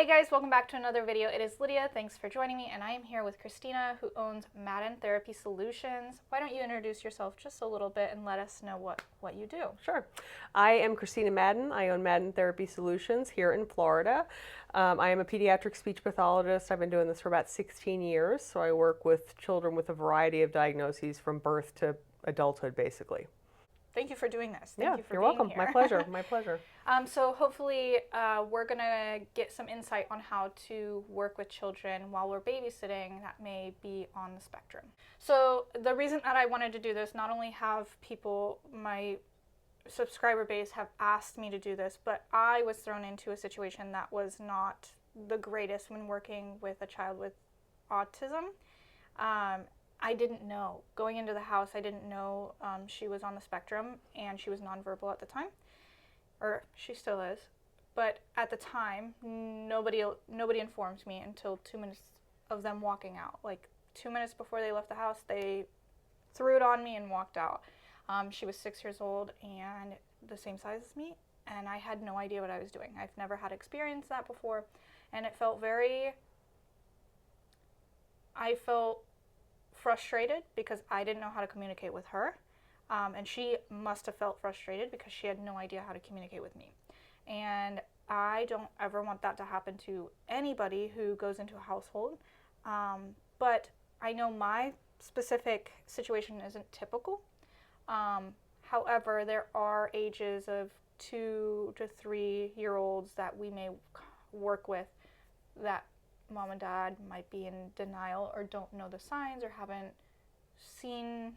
Hey guys, welcome back to another video. It is Lydia. Thanks for joining me, and I am here with Kristina, who owns Madden Therapy Solutions. Why don't you introduce yourself just a little bit and let us know what you do? Sure. I am Kristina Madden. I own Madden Therapy Solutions here in Florida. I am a pediatric speech pathologist. I've been doing this for about 16 years, so I work with children with a variety of diagnoses from birth to adulthood, basically. Thank you for doing this. Thank you for you're being welcome. here. My pleasure. My pleasure. So hopefully we're going to get some insight on how to work with children while we're babysitting that may be on the spectrum. So the reason that I wanted to do this, not only have people, my subscriber base, have asked me to do this, but I was thrown into a situation that was not the greatest when working with a child with autism. I didn't know. Going into the house, I didn't know she was on the spectrum, and she was nonverbal at the time, or she still is. But at the time, nobody informed me until 2 minutes of them walking out. Like 2 minutes before they left the house, they threw it on me and walked out. She was 6 years old and the same size as me, and I had no idea what I was doing. I've never had experienced that before, and it felt I felt frustrated because I didn't know how to communicate with her, and she must have felt frustrated because she had no idea how to communicate with me. And I don't ever want that to happen to anybody who goes into a household, but I know my specific situation isn't typical. However, there are ages of 2 to 3 year olds that we may work with that mom and dad might be in denial or don't know the signs or haven't seen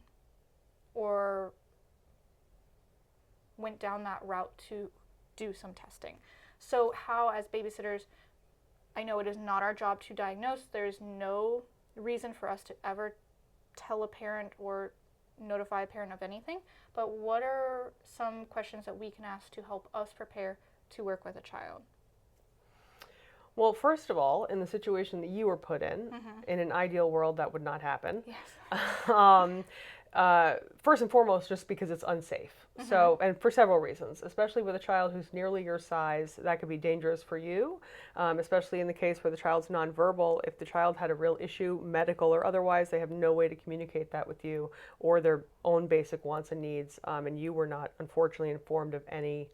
or went down that route to do some testing. So how, as babysitters, I know it is not our job to diagnose. There's no reason for us to ever tell a parent or notify a parent of anything, but what are some questions that we can ask to help us prepare to work with a child? Well, first of all, in the situation that you were put in an ideal world, that would not happen. Yes. First and foremost, just because it's unsafe. So, and for several reasons, especially with a child who's nearly your size, that could be dangerous for you, especially in the case where the child's nonverbal. If the child had a real issue, medical or otherwise, they have no way to communicate that with you or their own basic wants and needs, and you were not, unfortunately, informed of any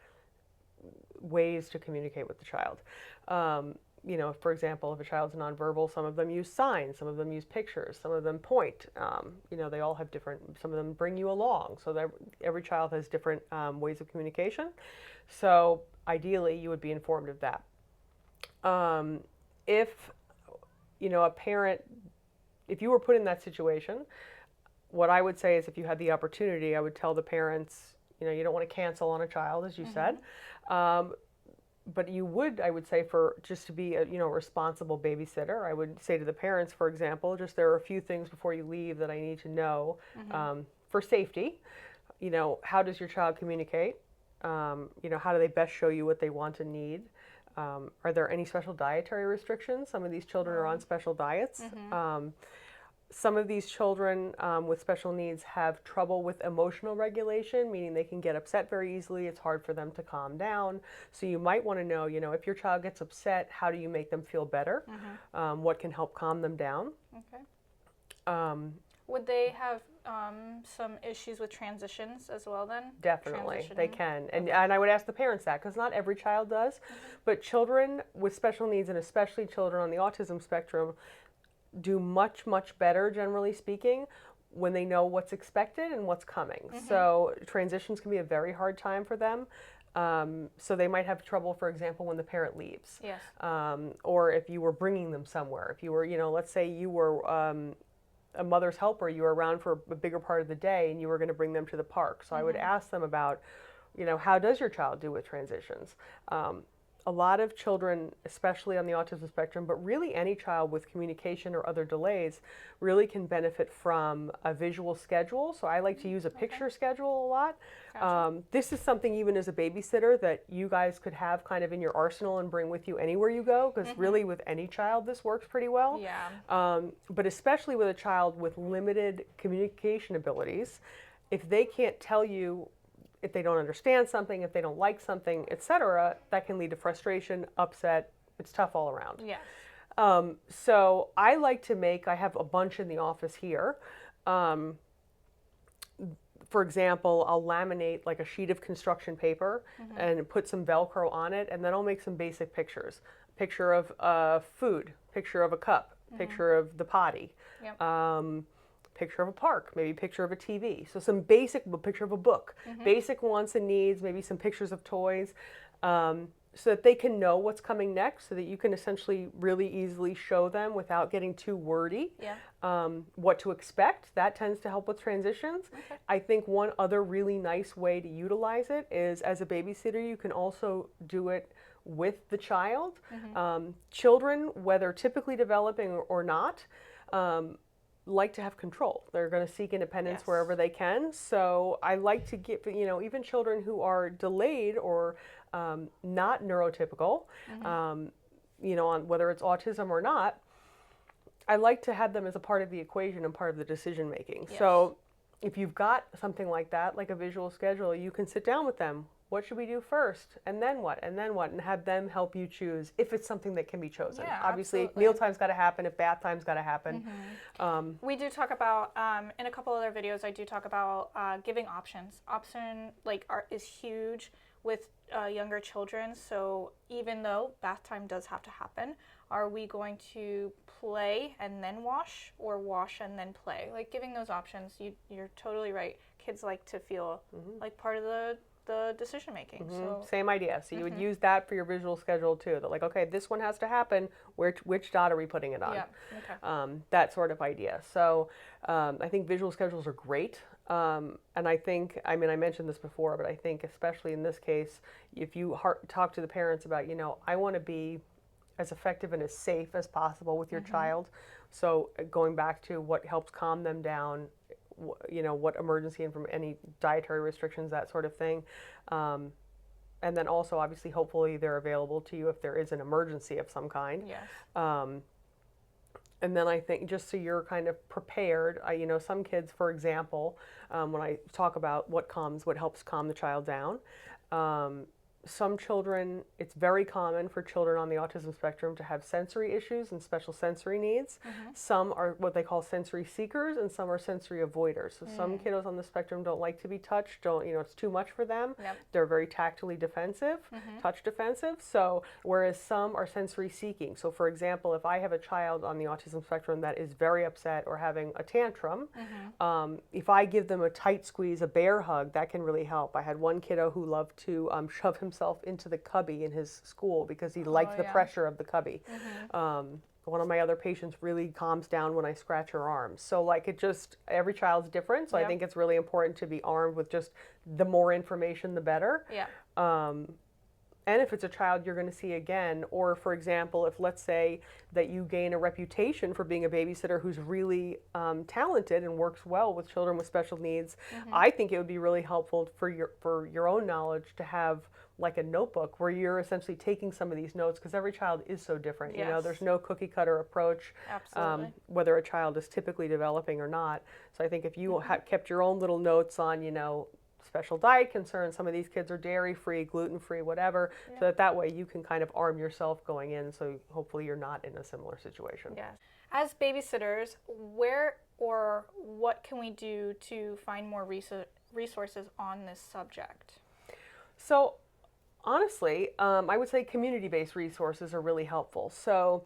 ways to communicate with the child. You know, for example, if a child's nonverbal, some of them use signs, some of them use pictures, some of them point. You know, they all have different, some of them bring you along. So every child has different ways of communication. So ideally, you would be informed of that. If, you know, if you were put in that situation, what I would say is if you had the opportunity, I would tell the parents, you know, you don't want to cancel on a child, as you said. But you would, I would say, for just to be a, you know, responsible babysitter, I would say to the parents, for example, just there are a few things before you leave that I need to know for safety. You know, how does your child communicate? You know, how do they best show you what they want and need? Are there any special dietary restrictions? Some of these children are on special diets. Some of these children with special needs have trouble with emotional regulation, meaning they can get upset very easily. It's hard for them to calm down. So you might want to know, you know, if your child gets upset, how do you make them feel better? What can help calm them down? Okay. Would they have some issues with transitions as well then? Definitely, they can. And I would ask the parents that, because not every child does. But children with special needs, and especially children on the autism spectrum, do much, much better, generally speaking, when they know what's expected and what's coming. So transitions can be a very hard time for them. So they might have trouble, for example, when the parent leaves. Yes. Or if you were bringing them somewhere. If you were, you know, let's say you were a mother's helper, you were around for a bigger part of the day and you were going to bring them to the park. So I would ask them about, you know, how does your child do with transitions? A lot of children, especially on the autism spectrum, but really any child with communication or other delays, really can benefit from a visual schedule. So I like to use a picture schedule a lot. Gotcha. This is something, even as a babysitter, that you guys could have kind of in your arsenal and bring with you anywhere you go, because really with any child this works pretty well. Yeah. But especially with a child with limited communication abilities, if they can't tell you, if they don't understand something, if they don't like something, etc., that can lead to frustration, upset, it's tough all around. Yes. So I like to I have a bunch in the office here. For example, I'll laminate like a sheet of construction paper and put some Velcro on it, and then I'll make some basic pictures. Picture of food, picture of a cup, picture of the potty, Yep. picture of a park, maybe picture of a TV. So some basic, picture of a book, basic wants and needs, maybe some pictures of toys, so that they can know what's coming next, so that you can essentially really easily show them without getting too wordy what to expect. That tends to help with transitions. Okay. I think one other really nice way to utilize it is as a babysitter, you can also do it with the child. Children, whether typically developing or not, like to have control. They're going to seek independence wherever they can. So I like to give, even children who are delayed or not neurotypical, on whether it's autism or not, I like to have them as a part of the equation and part of the decision making. Yes. So if you've got something like that, like a visual schedule, you can sit down with them. What should we do first? And then what? And then what? And have them help you choose if it's something that can be chosen. Yeah, obviously, absolutely. mealtime's got to happen, if bath time's got to happen. We do talk about, in a couple other videos, I do talk about giving options. Option is huge with younger children. So even though bath time does have to happen, are we going to play and then wash, or wash and then play? Like giving those options, you're totally right. Kids like to feel like part of the decision making. So Same idea. So you would use that for your visual schedule too. That like, okay, this one has to happen. Which dot are we putting it on? yeah, okay. That sort of idea. So I think visual schedules are great. And I think, I mentioned this before, but I think especially in this case, if you talk to the parents about, I want to be as effective and as safe as possible with your child. So going back to what helps calm them down, what emergency and from any dietary restrictions, that sort of thing. And then also, obviously, hopefully they're available to you if there is an emergency of some kind. Yes. And then I think just so you're kind of prepared, some kids, for example, when I talk about what helps calm the child down, some children, it's very common for children on the autism spectrum to have sensory issues and special sensory needs. Some are what they call sensory seekers, and some are sensory avoiders. So some kiddos on the spectrum don't like to be touched, it's too much for them. Yep. They're very tactily defensive, touch defensive. So whereas some are sensory seeking. So for example, if I have a child on the autism spectrum that is very upset or having a tantrum, if I give them a tight squeeze, a bear hug, that can really help. I had one kiddo who loved to shove himself into the cubby in his school because he liked the pressure of the cubby. One of my other patients really calms down when I scratch her arms. So every child's different. So I think it's really important to be armed with just the more information, the better. Yeah. And if it's a child you're going to see again, or for example, if let's say that you gain a reputation for being a babysitter who's really talented and works well with children with special needs, I think it would be really helpful for your own knowledge to have like a notebook where you're essentially taking some of these notes, because every child is so different. Yes. There's no cookie cutter approach, Absolutely. whether a child is typically developing or not. So I think if you kept your own little notes on, special diet concerns, some of these kids are dairy-free, gluten-free, whatever, so that way you can kind of arm yourself going in, so hopefully you're not in a similar situation. Yes. As babysitters, where or what can we do to find more resources on this subject? So honestly, I would say community-based resources are really helpful. So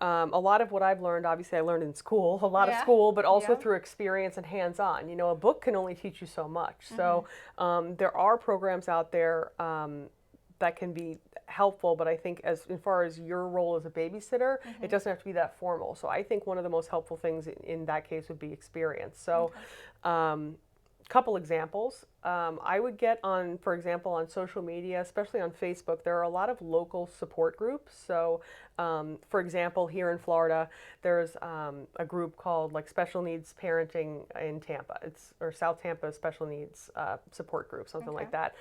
a lot of what I've learned, obviously I learned in school, a lot of school, but also through experience and hands-on. A book can only teach you so much. So there are programs out there that can be helpful, but I think as far as your role as a babysitter, it doesn't have to be that formal. So I think one of the most helpful things in that case would be experience. So couple examples. I would get for example, on social media, especially on Facebook, there are a lot of local support groups. So, for example, here in Florida, there's a group called Special Needs Parenting in Tampa. Or South Tampa Special Needs Support Group, something like that.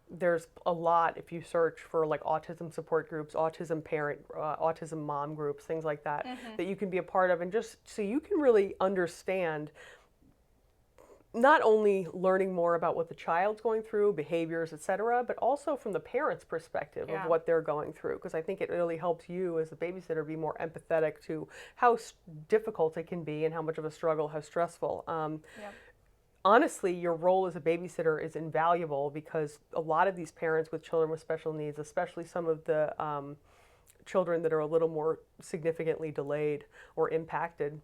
There's a lot, if you search for autism support groups, autism parent, autism mom groups, things like that, that you can be a part of, and just so you can really understand not only learning more about what the child's going through, behaviors, etc., but also from the parent's perspective of what they're going through. Because I think it really helps you as a babysitter be more empathetic to how difficult it can be and how much of a struggle, how stressful. Honestly, your role as a babysitter is invaluable because a lot of these parents with children with special needs, especially some of the children that are a little more significantly delayed or impacted,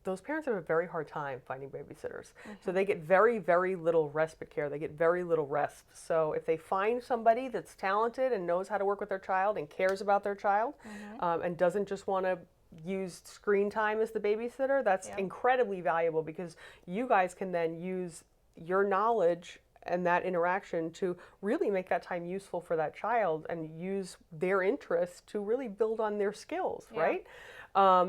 those parents have a very hard time finding babysitters. So they get very, very little respite care. They get very little rest. So if they find somebody that's talented and knows how to work with their child and cares about their child and doesn't just want to use screen time as the babysitter, that's incredibly valuable because you guys can then use your knowledge and that interaction to really make that time useful for that child and use their interests to really build on their skills, right?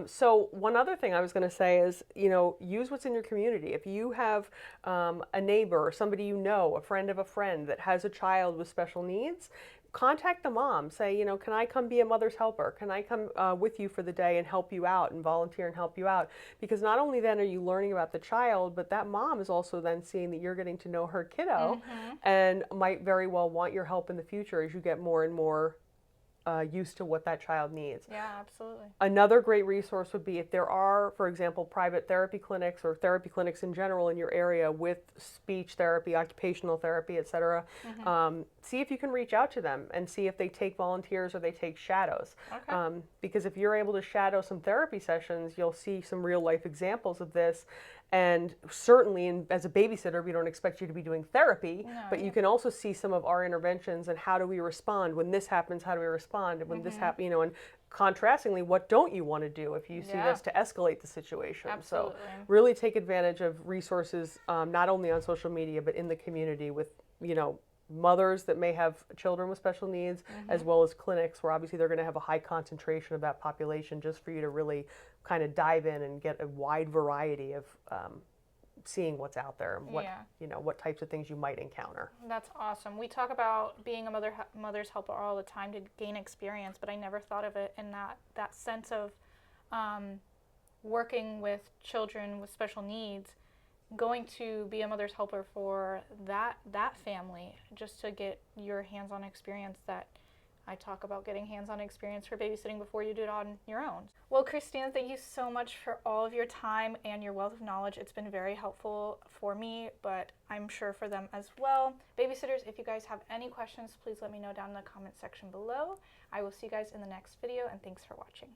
So one other thing I was going to say is, use what's in your community. If you have a neighbor or somebody you know, a friend of a friend that has a child with special needs, contact the mom. Say, can I come be a mother's helper? Can I come with you for the day and help you out and volunteer and help you out? Because not only then are you learning about the child, but that mom is also then seeing that you're getting to know her kiddo and might very well want your help in the future as you get more and more used to what that child needs. Yeah, absolutely. Another great resource would be if there are, for example, private therapy clinics or therapy clinics in general in your area with speech therapy, occupational therapy, etc. See if you can reach out to them and see if they take volunteers or they take shadows. Because if you're able to shadow some therapy sessions, you'll see some real life examples of this. And certainly, as a babysitter, we don't expect you to be doing therapy, but you can also see some of our interventions and how do we respond when this happens, how do we respond, and when this happens, and contrastingly, what don't you want to do if you see this to escalate the situation. Absolutely. So really take advantage of resources, not only on social media, but in the community with, mothers that may have children with special needs, as well as clinics where obviously they're going to have a high concentration of that population just for you to really kind of dive in and get a wide variety of seeing what's out there and what what types of things you might encounter. That's awesome. We talk about being a mother's helper all the time to gain experience, but I never thought of it in that sense of working with children with special needs, going to be a mother's helper for that family, just to get your hands-on experience that I talk about, getting hands-on experience for babysitting before you do it on your own. Well, Kristina, thank you so much for all of your time and your wealth of knowledge. It's been very helpful for me, but I'm sure for them as well. Babysitters, if you guys have any questions, please let me know down in the comment section below. I will see you guys in the next video, and thanks for watching.